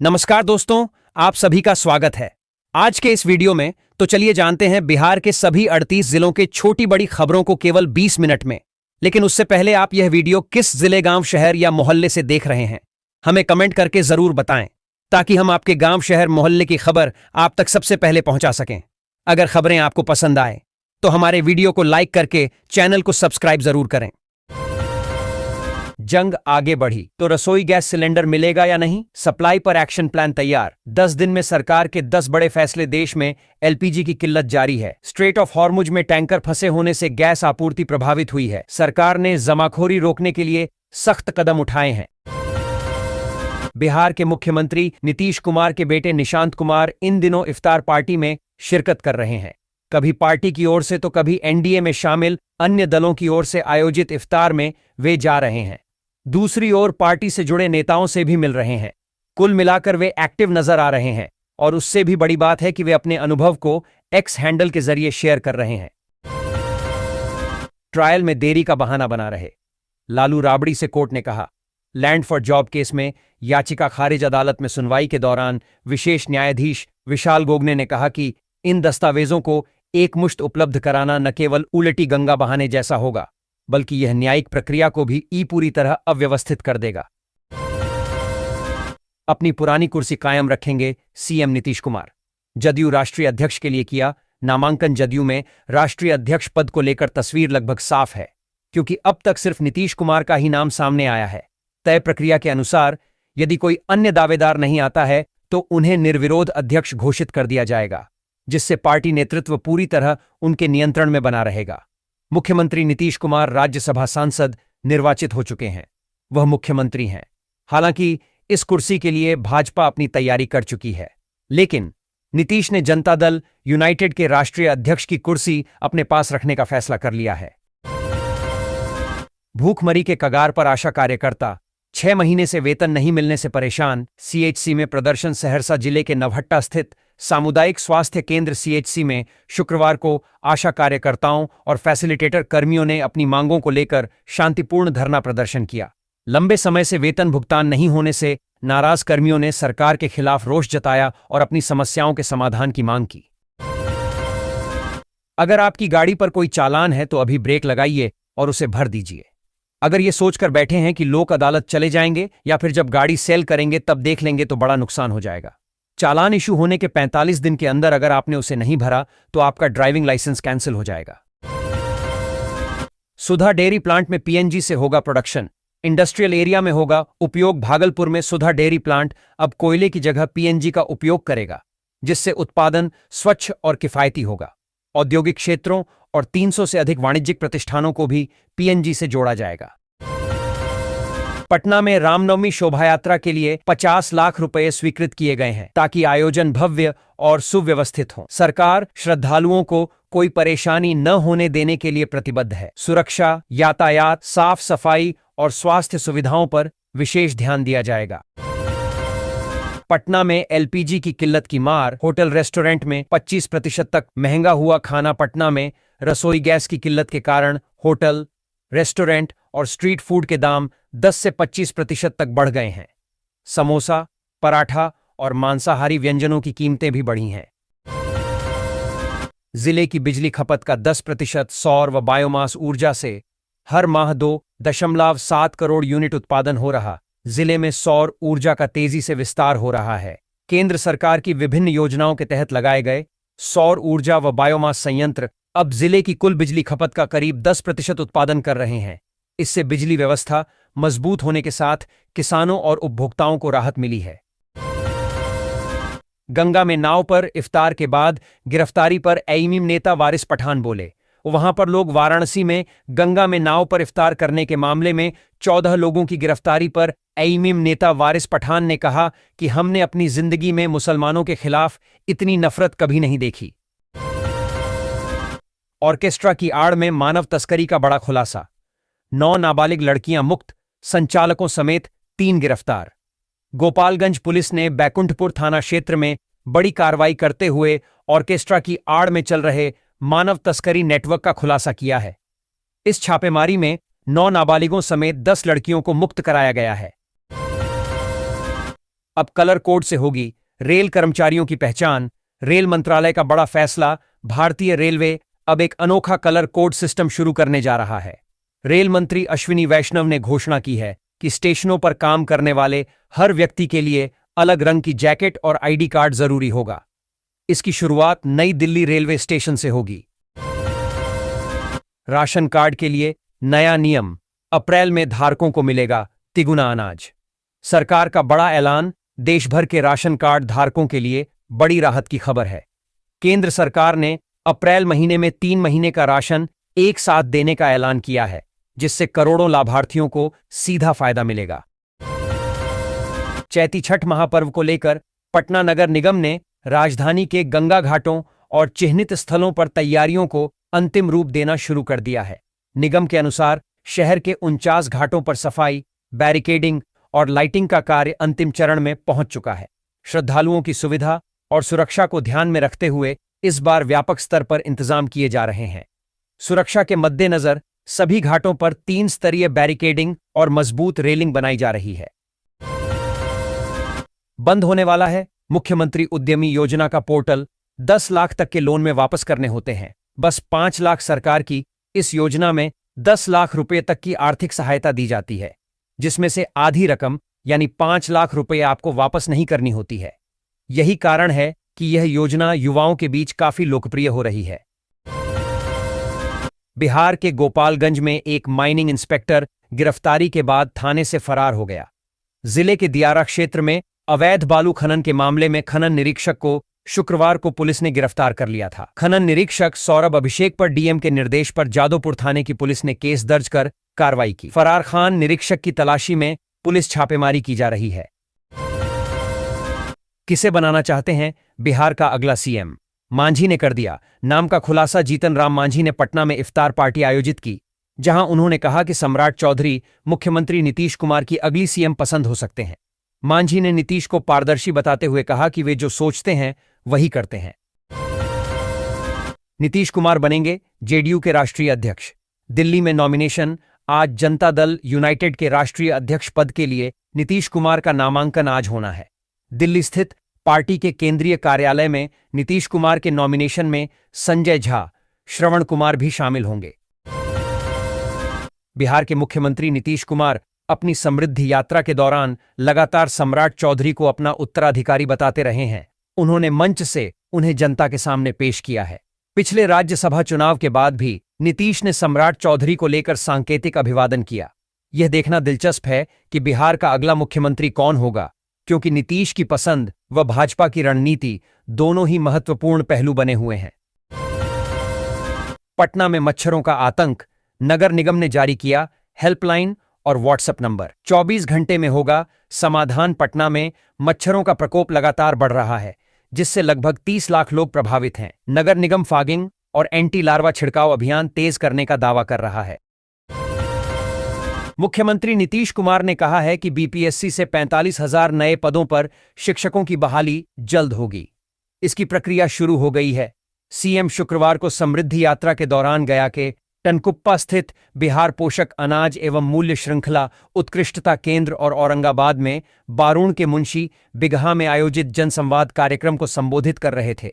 नमस्कार दोस्तों, आप सभी का स्वागत है। आज के इस वीडियो में तो चलिए जानते हैं बिहार के सभी 38 जिलों के छोटी बड़ी खबरों को केवल 20 मिनट में। लेकिन उससे पहले आप यह वीडियो किस जिले, गांव, शहर या मोहल्ले से देख रहे हैं, हमें कमेंट करके जरूर बताएं, ताकि हम आपके गांव, शहर, मोहल्ले की खबर आप तक सबसे पहले पहुंचा सकें। अगर खबरें आपको पसंद आए तो हमारे वीडियो को लाइक करके चैनल को सब्सक्राइब जरूर करें। जंग आगे बढ़ी तो रसोई गैस सिलेंडर मिलेगा या नहीं, सप्लाई पर एक्शन प्लान तैयार। 10 दिन में सरकार के 10 बड़े फैसले। देश में एलपीजी की किल्लत जारी है। स्ट्रेट ऑफ हॉर्मुज में टैंकर फंसे होने से गैस आपूर्ति प्रभावित हुई है। सरकार ने जमाखोरी रोकने के लिए सख्त कदम उठाए हैं। बिहार के मुख्यमंत्री नीतीश कुमार के बेटे निशांत कुमार इन दिनों इफ्तार पार्टी में शिरकत कर रहे हैं। कभी पार्टी की ओर से तो कभी एनडीए में शामिल अन्य दलों की ओर से आयोजित इफ्तार में वे जा रहे हैं। दूसरी ओर पार्टी से जुड़े नेताओं से भी मिल रहे हैं। कुल मिलाकर वे एक्टिव नजर आ रहे हैं और उससे भी बड़ी बात है कि वे अपने अनुभव को एक्स हैंडल के जरिए शेयर कर रहे हैं। ट्रायल में देरी का बहाना बना रहे, लालू राबड़ी से कोर्ट ने कहा। लैंड फॉर जॉब केस में याचिका खारिज। अदालत में सुनवाई के दौरान विशेष न्यायाधीश विशाल गोगने ने कहा कि इन दस्तावेजों को एकमुश्त उपलब्ध कराना न केवल उलटी गंगा बहाने जैसा होगा, बल्कि यह न्यायिक प्रक्रिया को भी पूरी तरह अव्यवस्थित कर देगा। अपनी पुरानी कुर्सी कायम रखेंगे सीएम नीतीश कुमार। जदयू राष्ट्रीय अध्यक्ष के लिए किया नामांकन। जदयू में राष्ट्रीय अध्यक्ष पद को लेकर तस्वीर लगभग साफ है, क्योंकि अब तक सिर्फ नीतीश कुमार का ही नाम सामने आया है। तय प्रक्रिया के अनुसार यदि कोई अन्य दावेदार नहीं आता है तो उन्हें निर्विरोध अध्यक्ष घोषित कर दिया जाएगा, जिससे पार्टी नेतृत्व पूरी तरह उनके नियंत्रण में बना रहेगा। मुख्यमंत्री नीतीश कुमार राज्यसभा सांसद निर्वाचित हो चुके हैं। वह मुख्यमंत्री हैं। हालांकि इस कुर्सी के लिए भाजपा अपनी तैयारी कर चुकी है, लेकिन नीतीश ने जनता दल यूनाइटेड के राष्ट्रीय अध्यक्ष की कुर्सी अपने पास रखने का फैसला कर लिया है। भूखमरी के कगार पर आशा कार्यकर्ता, 6 महीने से वेतन नहीं मिलने से परेशान। सीएचसी में प्रदर्शन। सहरसा जिले के नवहट्टा स्थित सामुदायिक स्वास्थ्य केंद्र सीएचसी में शुक्रवार को आशा कार्यकर्ताओं और फैसिलिटेटर कर्मियों ने अपनी मांगों को लेकर शांतिपूर्ण धरना प्रदर्शन किया। लंबे समय से वेतन भुगतान नहीं होने से नाराज कर्मियों ने सरकार के खिलाफ रोष जताया और अपनी समस्याओं के समाधान की मांग की। अगर आपकी गाड़ी पर कोई चालान है तो अभी ब्रेक लगाइए और उसे भर दीजिए। अगर ये सोचकर बैठे हैं कि लोक अदालत चले जाएंगे या फिर जब गाड़ी सेल करेंगे तब देख लेंगे, तो बड़ा नुकसान हो जाएगा। चालान इशू होने के 45 दिन के अंदर अगर आपने उसे नहीं भरा तो आपका ड्राइविंग लाइसेंस कैंसिल हो जाएगा। सुधा डेयरी प्लांट में पीएनजी से होगा प्रोडक्शन। इंडस्ट्रियल एरिया में होगा उपयोग। भागलपुर में सुधा डेयरी प्लांट अब कोयले की जगह पीएनजी का उपयोग करेगा, जिससे उत्पादन स्वच्छ और किफायती होगा। औद्योगिक क्षेत्रों और 300 से अधिक वाणिज्यिक प्रतिष्ठानों को भी पीएनजी से जोड़ा जाएगा। पटना में रामनवमी शोभायात्रा के लिए 50 लाख रुपए स्वीकृत किए गए हैं, ताकि आयोजन भव्य और सुव्यवस्थित हो। सरकार श्रद्धालुओं को कोई परेशानी न होने देने के लिए प्रतिबद्ध है। सुरक्षा, यातायात, साफ सफाई और स्वास्थ्य सुविधाओं पर विशेष ध्यान दिया जाएगा। पटना में एलपीजी की किल्लत की मार। होटल रेस्टोरेंट में 25% तक महंगा हुआ खाना। पटना में रसोई गैस की किल्लत के कारण होटल, रेस्टोरेंट और स्ट्रीट फूड के दाम 10 से 25% तक बढ़ गए हैं। समोसा, पराठा और मांसाहारी व्यंजनों की कीमतें भी बढ़ी हैं। जिले की बिजली खपत का 10% सौर व बायोमास ऊर्जा से हर माह 2.7 करोड़ यूनिट उत्पादन हो रहा। जिले में सौर ऊर्जा का तेजी से विस्तार हो रहा है। केंद्र सरकार की विभिन्न योजनाओं के तहत लगाए गए सौर ऊर्जा व बायोमास संयंत्र अब जिले की कुल बिजली खपत का करीब 10% उत्पादन कर रहे हैं। इससे बिजली व्यवस्था मजबूत होने के साथ किसानों और उपभोक्ताओं को राहत मिली है। गंगा में नाव पर इफ्तार के बाद गिरफ्तारी पर एमआईएम नेता वारिस पठान बोले। वहां पर लोग वाराणसी में गंगा में नाव पर इफ्तार करने के मामले में 14 लोगों की गिरफ्तारी पर एमआईएम नेता वारिस पठान ने कहा कि हमने अपनी जिंदगी में मुसलमानों के खिलाफ इतनी नफरत कभी नहीं देखी। ऑर्केस्ट्रा की आड़ में मानव तस्करी का बड़ा खुलासा। 9 नाबालिग लड़कियां मुक्त, संचालकों समेत 3 गिरफ्तार। गोपालगंज पुलिस ने बैकुंठपुर थाना क्षेत्र में बड़ी कार्रवाई करते हुए ऑर्केस्ट्रा की आड़ में चल रहे मानव तस्करी नेटवर्क का खुलासा किया है। इस छापेमारी में 9 नाबालिगों समेत 10 लड़कियों को मुक्त कराया गया है। अब कलर कोड से होगी रेल कर्मचारियों की पहचान। रेल मंत्रालय का बड़ा फैसला, भारतीय रेलवे अब एक अनोखा कलर कोड सिस्टम शुरू करने जा रहा है। रेल मंत्री अश्विनी वैष्णव ने घोषणा की है कि स्टेशनों पर काम करने वाले हर व्यक्ति के लिए अलग रंग की जैकेट और आईडी कार्ड जरूरी होगा। इसकी शुरुआत नई दिल्ली रेलवे स्टेशन से होगी। राशन कार्ड के लिए नया नियम, अप्रैल में धारकों को मिलेगा तिगुना अनाज। सरकार का बड़ा ऐलान, देश भर के राशन कार्ड धारकों के लिए बड़ी राहत की खबर है। केंद्र सरकार ने अप्रैल महीने में 3 महीने का राशन एक साथ देने का ऐलान किया है, जिससे करोड़ों लाभार्थियों को सीधा फायदा मिलेगा। चैती छठ महापर्व को लेकर पटना नगर निगम ने राजधानी के गंगा घाटों और चिह्नित स्थलों पर तैयारियों को अंतिम रूप देना शुरू कर दिया है। निगम के अनुसार शहर के 49 घाटों पर सफाई, बैरिकेडिंग और लाइटिंग का कार्य अंतिम चरण में पहुंच चुका है। श्रद्धालुओं की सुविधा और सुरक्षा को ध्यान में रखते हुए इस बार व्यापक स्तर पर इंतजाम किए जा रहे हैं। सुरक्षा के मद्देनजर सभी घाटों पर 3 स्तरीय बैरिकेडिंग और मजबूत रेलिंग बनाई जा रही है। बंद होने वाला है मुख्यमंत्री उद्यमी योजना का पोर्टल। 10 लाख तक के लोन में वापस करने होते हैं। बस 5 लाख सरकार की इस योजना में 10 लाख रुपए तक की आर्थिक सहायता दी जाती है, जिसमें से आधी रकम यानी 5 लाख रुपए आपको वापस नहीं करनी होती है। यही कारण है कि यह योजना युवाओं के बीच काफी लोकप्रिय हो रही है। बिहार के गोपालगंज में एक माइनिंग इंस्पेक्टर गिरफ्तारी के बाद थाने से फरार हो गया। जिले के दियारा क्षेत्र में अवैध बालू खनन के मामले में खनन निरीक्षक को शुक्रवार को पुलिस ने गिरफ्तार कर लिया था। खनन निरीक्षक सौरभ अभिषेक पर डीएम के निर्देश पर जादवपुर थाने की पुलिस ने केस दर्ज कर कार्रवाई की। फरार खान निरीक्षक की तलाशी में पुलिस छापेमारी की जा रही है। किसे बनाना चाहते हैं बिहार का अगला सीएम? मांझी ने कर दिया नाम का खुलासा। जीतन राम मांझी ने पटना में इफ्तार पार्टी आयोजित की, जहां उन्होंने कहा कि सम्राट चौधरी मुख्यमंत्री नीतीश कुमार की अगली सीएम पसंद हो सकते हैं। मांझी ने नीतीश को पारदर्शी बताते हुए कहा कि वे जो सोचते हैं वही करते हैं। नीतीश कुमार बनेंगे जेडीयू के राष्ट्रीय अध्यक्ष। दिल्ली में नॉमिनेशन आज। जनता दल यूनाइटेड के राष्ट्रीय अध्यक्ष पद के लिए नीतीश कुमार का नामांकन आज होना है। दिल्ली स्थित पार्टी के केंद्रीय कार्यालय में नीतीश कुमार के नॉमिनेशन में संजय झा, श्रवण कुमार भी शामिल होंगे। बिहार के मुख्यमंत्री नीतीश कुमार अपनी समृद्धि यात्रा के दौरान लगातार सम्राट चौधरी को अपना उत्तराधिकारी बताते रहे हैं। उन्होंने मंच से उन्हें जनता के सामने पेश किया है। पिछले राज्यसभा चुनाव के बाद भी नीतीश ने सम्राट चौधरी को लेकर सांकेतिक अभिवादन किया। यह देखना दिलचस्प है कि बिहार का अगला मुख्यमंत्री कौन होगा, क्योंकि नीतीश की पसंद व भाजपा की रणनीति दोनों ही महत्वपूर्ण पहलू बने हुए हैं। पटना में मच्छरों का आतंक। नगर निगम ने जारी किया हेल्पलाइन और व्हाट्सएप नंबर। 24 घंटे में होगा समाधान। पटना में मच्छरों का प्रकोप लगातार बढ़ रहा है, जिससे लगभग 30 लाख लोग प्रभावित हैं। नगर निगम फॉगिंग और एंटी लार्वा छिड़काव अभियान तेज करने का दावा कर रहा है। मुख्यमंत्री नीतीश कुमार ने कहा है कि बीपीएससी से 45,000 नए पदों पर शिक्षकों की बहाली जल्द होगी। इसकी प्रक्रिया शुरू हो गई है। सीएम शुक्रवार को समृद्धि यात्रा के दौरान गया के टनकुप्पा स्थित बिहार पोषक अनाज एवं मूल्य श्रृंखला उत्कृष्टता केंद्र और औरंगाबाद में बारूण के मुंशी बिगहा में आयोजित जनसंवाद कार्यक्रम को संबोधित कर रहे थे।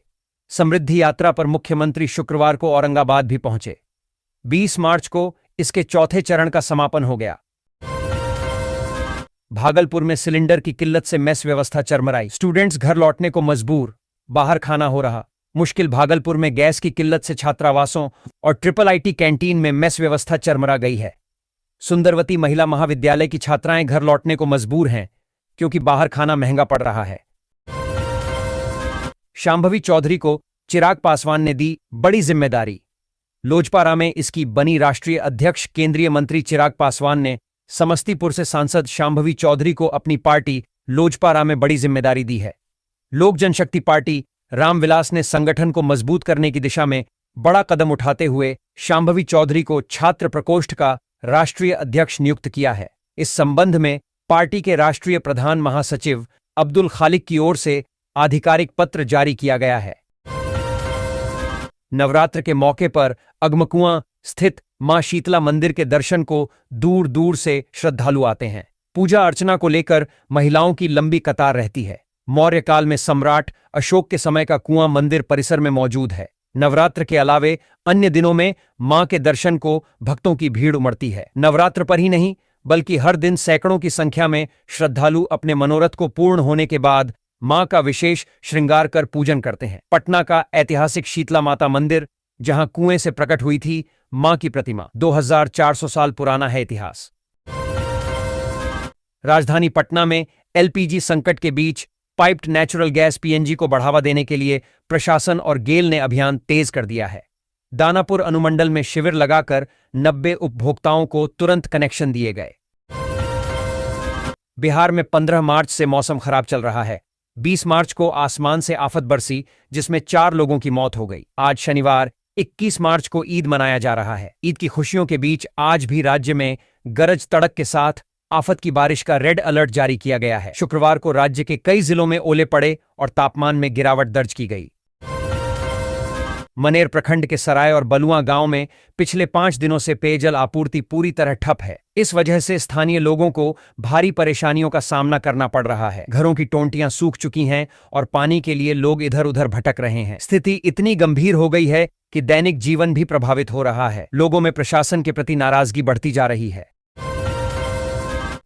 समृद्धि यात्रा पर मुख्यमंत्री शुक्रवार को औरंगाबाद भी पहुंचे। 20 मार्च को इसके चौथे चरण का समापन हो गया। भागलपुर में सिलेंडर की किल्लत से मेस व्यवस्था चरमराई। स्टूडेंट्स घर लौटने को मजबूर, बाहर खाना हो रहा मुश्किल। भागलपुर में गैस की किल्लत से छात्रावासों और IIIT कैंटीन में मेस व्यवस्था चरमरा गई है। सुंदरवती महिला महाविद्यालय की छात्राएं घर लौटने को मजबूर हैं, क्योंकि बाहर खाना महंगा पड़ रहा है। शांभवी चौधरी को चिराग पासवान ने दी बड़ी जिम्मेदारी। लोजपारा में इसकी बनी राष्ट्रीय अध्यक्ष केंद्रीय मंत्री चिराग पासवान ने समस्तीपुर से सांसद शांभवी चौधरी को अपनी पार्टी लोजपारा में बड़ी जिम्मेदारी दी है। लोक जनशक्ति पार्टी रामविलास ने संगठन को मजबूत करने की दिशा में बड़ा कदम उठाते हुए शांभवी चौधरी को छात्र प्रकोष्ठ का राष्ट्रीय अध्यक्ष नियुक्त किया है। इस संबंध में पार्टी के राष्ट्रीय प्रधान महासचिव अब्दुल खालिक की ओर से आधिकारिक पत्र जारी किया गया है। नवरात्र के मौके पर अगमकुआं स्थित मां शीतला मंदिर के दर्शन को दूर दूर से श्रद्धालु आते हैं। पूजा अर्चना को लेकर महिलाओं की लंबी कतार रहती है। मौर्य काल में सम्राट अशोक के समय का कुआं मंदिर परिसर में मौजूद है। नवरात्र के अलावे अन्य दिनों में मां के दर्शन को भक्तों की भीड़ उमड़ती है। नवरात्र पर ही नहीं बल्कि हर दिन सैकड़ों की संख्या में श्रद्धालु अपने मनोरथ को पूर्ण होने के बाद मां का विशेष श्रृंगार कर पूजन करते हैं। पटना का ऐतिहासिक शीतला माता मंदिर, जहां कुएं से प्रकट हुई थी मां की प्रतिमा, 2400 साल पुराना है इतिहास। राजधानी पटना में एलपीजी संकट के बीच पाइप्ड नेचुरल गैस पीएनजी को बढ़ावा देने के लिए प्रशासन और गेल ने अभियान तेज कर दिया है। दानापुर अनुमंडल में शिविर लगाकर 90 उपभोक्ताओं को तुरंत कनेक्शन दिए गए। बिहार में 15 मार्च से मौसम खराब चल रहा है। 20 मार्च को आसमान से आफत बरसी, जिसमें 4 लोगों की मौत हो गई। आज शनिवार 21 मार्च को ईद मनाया जा रहा है। ईद की खुशियों के बीच आज भी राज्य में गरज तड़क के साथ आफत की बारिश का रेड अलर्ट जारी किया गया है। शुक्रवार को राज्य के कई जिलों में ओले पड़े और तापमान में गिरावट दर्ज की गई। मनेर प्रखंड के सराय और बलुआ गांव में पिछले 5 दिनों से पेयजल आपूर्ति पूरी तरह ठप है। इस वजह से स्थानीय लोगों को भारी परेशानियों का सामना करना पड़ रहा है। घरों की टोंटियां सूख चुकी हैं और पानी के लिए लोग इधर उधर भटक रहे हैं। स्थिति इतनी गंभीर हो गई है कि दैनिक जीवन भी प्रभावित हो रहा है। लोगों में प्रशासन के प्रति नाराजगी बढ़ती जा रही है।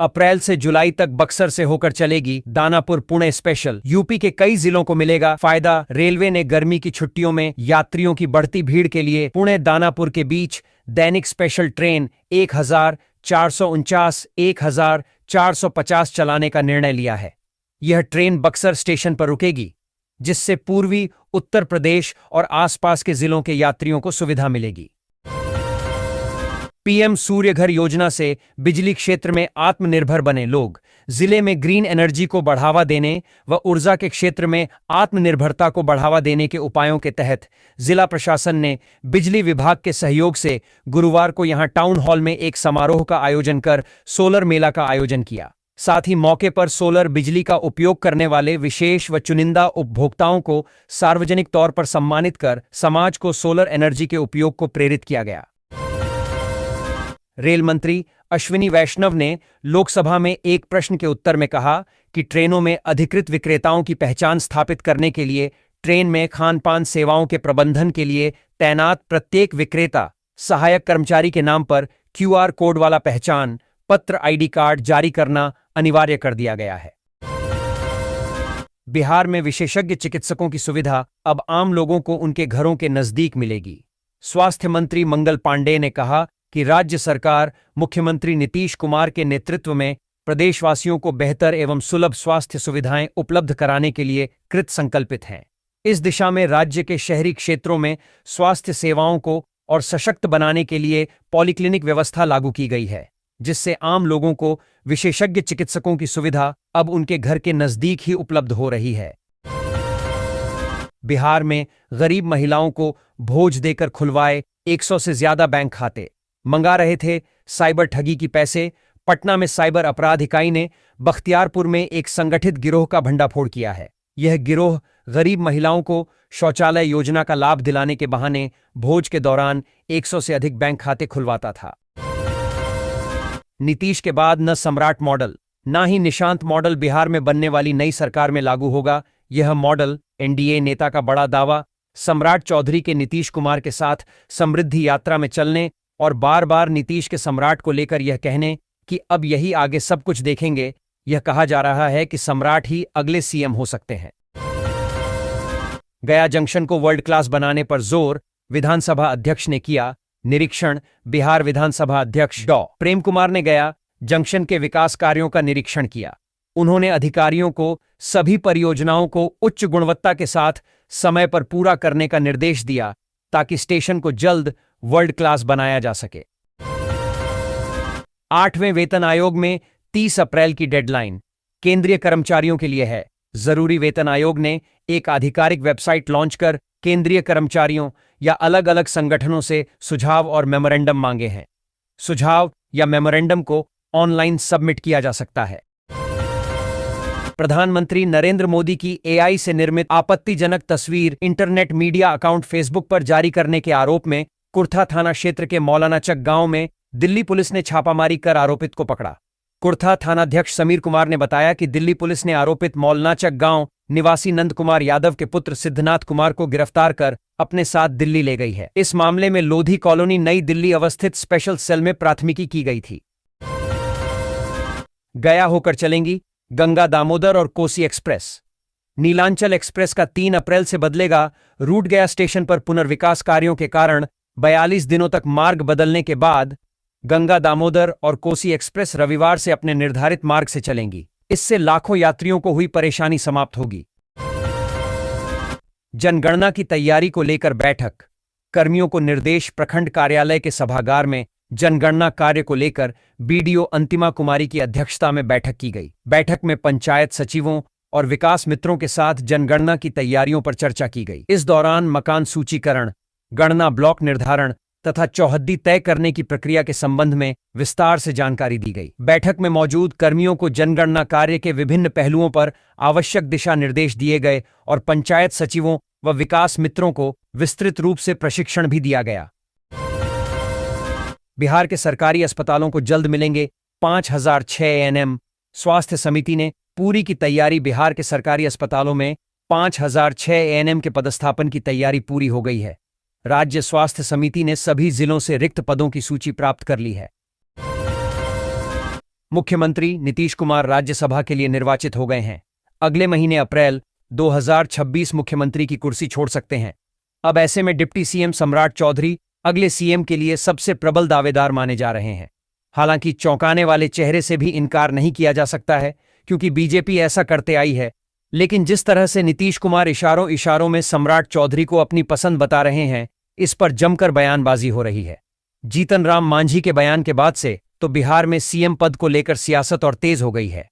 अप्रैल से जुलाई तक बक्सर से होकर चलेगी दानापुर पुणे स्पेशल। यूपी के कई जिलों को मिलेगा फायदा। रेलवे ने गर्मी की छुट्टियों में यात्रियों की बढ़ती भीड़ के लिए पुणे दानापुर के बीच दैनिक स्पेशल ट्रेन 1449 1450 चलाने का निर्णय लिया है। यह ट्रेन बक्सर स्टेशन पर रुकेगी, जिससे पूर्वी उत्तर प्रदेश और आसपास के जिलों के यात्रियों को सुविधा मिलेगी। पीएम सूर्य घर योजना से बिजली क्षेत्र में आत्मनिर्भर बने लोग। जिले में ग्रीन एनर्जी को बढ़ावा देने व ऊर्जा के क्षेत्र में आत्मनिर्भरता को बढ़ावा देने के उपायों के तहत जिला प्रशासन ने बिजली विभाग के सहयोग से गुरुवार को यहां टाउन हॉल में एक समारोह का आयोजन कर सोलर मेला का आयोजन किया। साथ ही मौके पर सोलर बिजली का उपयोग करने वाले विशेष व चुनिंदा उपभोक्ताओं को सार्वजनिक तौर पर सम्मानित कर समाज को सोलर एनर्जी के उपयोग को प्रेरित किया गया। रेल मंत्री अश्विनी वैष्णव ने लोकसभा में एक प्रश्न के उत्तर में कहा कि ट्रेनों में अधिकृत विक्रेताओं की पहचान स्थापित करने के लिए ट्रेन में खान-पान सेवाओं के प्रबंधन के लिए तैनात प्रत्येक विक्रेता सहायक कर्मचारी के नाम पर क्यूआर कोड वाला पहचान पत्र आईडी कार्ड जारी करना अनिवार्य कर दिया गया है। बिहार में विशेषज्ञ चिकित्सकों की सुविधा अब आम लोगों को उनके घरों के नजदीक मिलेगी। स्वास्थ्य मंत्री मंगल पांडेय ने कहा कि राज्य सरकार मुख्यमंत्री नीतीश कुमार के नेतृत्व में प्रदेशवासियों को बेहतर एवं सुलभ स्वास्थ्य सुविधाएं उपलब्ध कराने के लिए कृत संकल्पित हैं। इस दिशा में राज्य के शहरी क्षेत्रों में स्वास्थ्य सेवाओं को और सशक्त बनाने के लिए पॉलीक्लिनिक व्यवस्था लागू की गई है, जिससे आम लोगों को विशेषज्ञ चिकित्सकों की सुविधा अब उनके घर के नजदीक ही उपलब्ध हो रही है। बिहार में गरीब महिलाओं को भोज देकर खुलवाए 100 से ज्यादा बैंक खाते। मंगा रहे थे साइबर ठगी की पैसे। पटना में साइबर अपराध इकाई ने बख्तियारपुर में एक संगठित गिरोह का भंडाफोड़ किया है। यह गिरोह गरीब महिलाओं को शौचालय योजना का लाभ दिलाने के बहाने भोज के दौरान 100 से अधिक बैंक खाते खुलवाता था। नीतीश के बाद न सम्राट मॉडल न ही निशांत मॉडल बिहार में बनने वाली नई सरकार में लागू होगा। यह मॉडल एनडीए नेता का बड़ा दावा सम्राट चौधरी के नीतीश कुमार के साथ समृद्धि यात्रा में चलने और बार बार नीतीश के सम्राट को लेकर यह कहने कि अब यही आगे सब कुछ देखेंगे। यह कहा जा रहा है कि सम्राट ही अगले सीएम हो सकते हैं। गया जंक्शन को वर्ल्ड क्लास बनाने पर जोर, विधानसभा अध्यक्ष ने किया निरीक्षण। बिहार विधानसभा अध्यक्ष डॉ प्रेम कुमार ने गया जंक्शन के विकास कार्यों का निरीक्षण किया। उन्होंने अधिकारियों को सभी परियोजनाओं को उच्च गुणवत्ता के साथ समय पर पूरा करने का निर्देश दिया ताकि स्टेशन को जल्द वर्ल्ड क्लास बनाया जा सके। 8वें वेतन आयोग में 30 अप्रैल की डेडलाइन केंद्रीय कर्मचारियों के लिए है। जरूरी वेतन आयोग ने एक आधिकारिक वेबसाइट लॉन्च कर केंद्रीय कर्मचारियों या अलग अलग संगठनों से सुझाव और मेमोरेंडम मांगे हैं। सुझाव या मेमोरेंडम को ऑनलाइन सबमिट किया जा सकता है। प्रधानमंत्री नरेंद्र मोदी की एआई से निर्मित आपत्तिजनक तस्वीर इंटरनेट मीडिया अकाउंट फेसबुक पर जारी करने के आरोप में कुर्था थाना क्षेत्र के मौलाना चक गांव में दिल्ली पुलिस ने छापामारी कर आरोपित को पकड़ा। कुर्था थानाध्यक्ष समीर कुमार ने बताया कि दिल्ली पुलिस ने आरोपित मौलनाचक गांव निवासी नंद कुमार यादव के पुत्र सिद्धनाथ कुमार को गिरफ्तार कर अपने साथ दिल्ली ले गई है। इस मामले में लोधी कॉलोनी नई दिल्ली अवस्थित स्पेशल सेल में प्राथमिकी की गई थी। गया होकर चलेंगी गंगा दामोदर और कोसी एक्सप्रेस। नीलांचल एक्सप्रेस का 3 अप्रैल से बदलेगा रूट। गया स्टेशन पर पुनर्विकास कार्यों के कारण 42 दिनों तक मार्ग बदलने के बाद गंगा दामोदर और कोसी एक्सप्रेस रविवार से अपने निर्धारित मार्ग से चलेंगी। इससे लाखों यात्रियों को हुई परेशानी समाप्त होगी। जनगणना की तैयारी को लेकर बैठक। कर्मियों को निर्देश। प्रखंड कार्यालय के सभागार में जनगणना कार्य को लेकर बीडीओ अंतिमा कुमारी की अध्यक्षता में बैठक की गई। बैठक में पंचायत सचिवों और विकास मित्रों के साथ जनगणना की तैयारियों पर चर्चा की गई। इस दौरान मकान सूचीकरण, गणना ब्लॉक निर्धारण तथा चौहद्दी तय करने की प्रक्रिया के संबंध में विस्तार से जानकारी दी गई। बैठक में मौजूद कर्मियों को जनगणना कार्य के विभिन्न पहलुओं पर आवश्यक दिशा निर्देश दिए गए और पंचायत सचिवों व विकास मित्रों को विस्तृत रूप से प्रशिक्षण भी दिया गया। बिहार के सरकारी अस्पतालों को जल्द मिलेंगे 5006 एएनएम। स्वास्थ्य समिति ने पूरी की तैयारी। बिहार के सरकारी अस्पतालों में 5006 एएनएम के पदस्थापन की तैयारी पूरी हो गई है। राज्य स्वास्थ्य समिति ने सभी जिलों से रिक्त पदों की सूची प्राप्त कर ली है। मुख्यमंत्री नीतीश कुमार राज्यसभा के लिए निर्वाचित हो गए हैं। अगले महीने अप्रैल 2026 मुख्यमंत्री की कुर्सी छोड़ सकते हैं। अब ऐसे में डिप्टी सीएम सम्राट चौधरी अगले सीएम के लिए सबसे प्रबल दावेदार माने जा रहे हैं। हालांकि चौंकाने वाले चेहरे से भी इनकार नहीं किया जा सकता है, क्योंकि बीजेपी ऐसा करते आई है। लेकिन जिस तरह से नीतीश कुमार इशारों इशारों में सम्राट चौधरी को अपनी पसंद बता रहे हैं, इस पर जमकर बयानबाजी हो रही है। जीतन राम मांझी के बयान के बाद से तो बिहार में सीएम पद को लेकर सियासत और तेज हो गई है।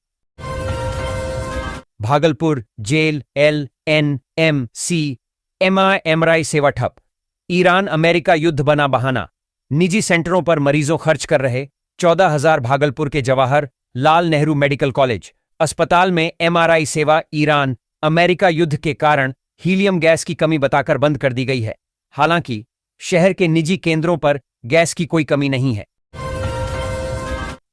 भागलपुर जेल LNMC MRI सेवा ठप। ईरान अमेरिका युद्ध बना बहाना। निजी सेंटरों पर मरीजों खर्च कर रहे 14,000। भागलपुर के जवाहर लाल नेहरू मेडिकल कॉलेज अस्पताल में MRI सेवा ईरान अमेरिका युद्ध के कारण हीलियम गैस की कमी बताकर बंद कर दी गई है। हालांकि शहर के निजी केंद्रों पर गैस की कोई कमी नहीं है।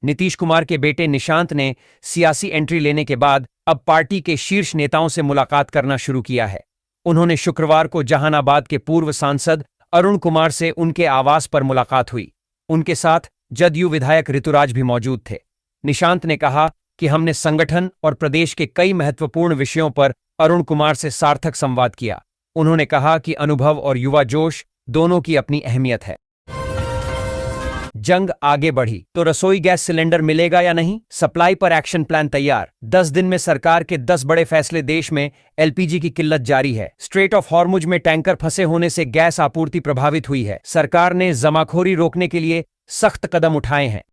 नीतीश कुमार के बेटे निशांत ने सियासी एंट्री लेने के बाद अब पार्टी के शीर्ष नेताओं से मुलाकात करना शुरू किया है। उन्होंने शुक्रवार को जहानाबाद के पूर्व सांसद अरुण कुमार से उनके आवास पर मुलाकात हुई। उनके साथ जदयू विधायक ऋतुराज भी मौजूद थे। निशांत ने कहा कि हमने संगठन और प्रदेश के कई महत्वपूर्ण विषयों पर अरुण कुमार से सार्थक संवाद किया। उन्होंने कहा कि अनुभव और युवा जोश दोनों की अपनी अहमियत है। जंग आगे बढ़ी तो रसोई गैस सिलेंडर मिलेगा या नहीं, सप्लाई पर एक्शन प्लान तैयार। 10 दिन में सरकार के 10 बड़े फैसले। देश में LPG की किल्लत जारी है। स्ट्रेट ऑफ हॉर्मुज में टैंकर फंसे होने से गैस आपूर्ति प्रभावित हुई है। सरकार ने जमाखोरी रोकने के लिए सख्त कदम उठाए हैं।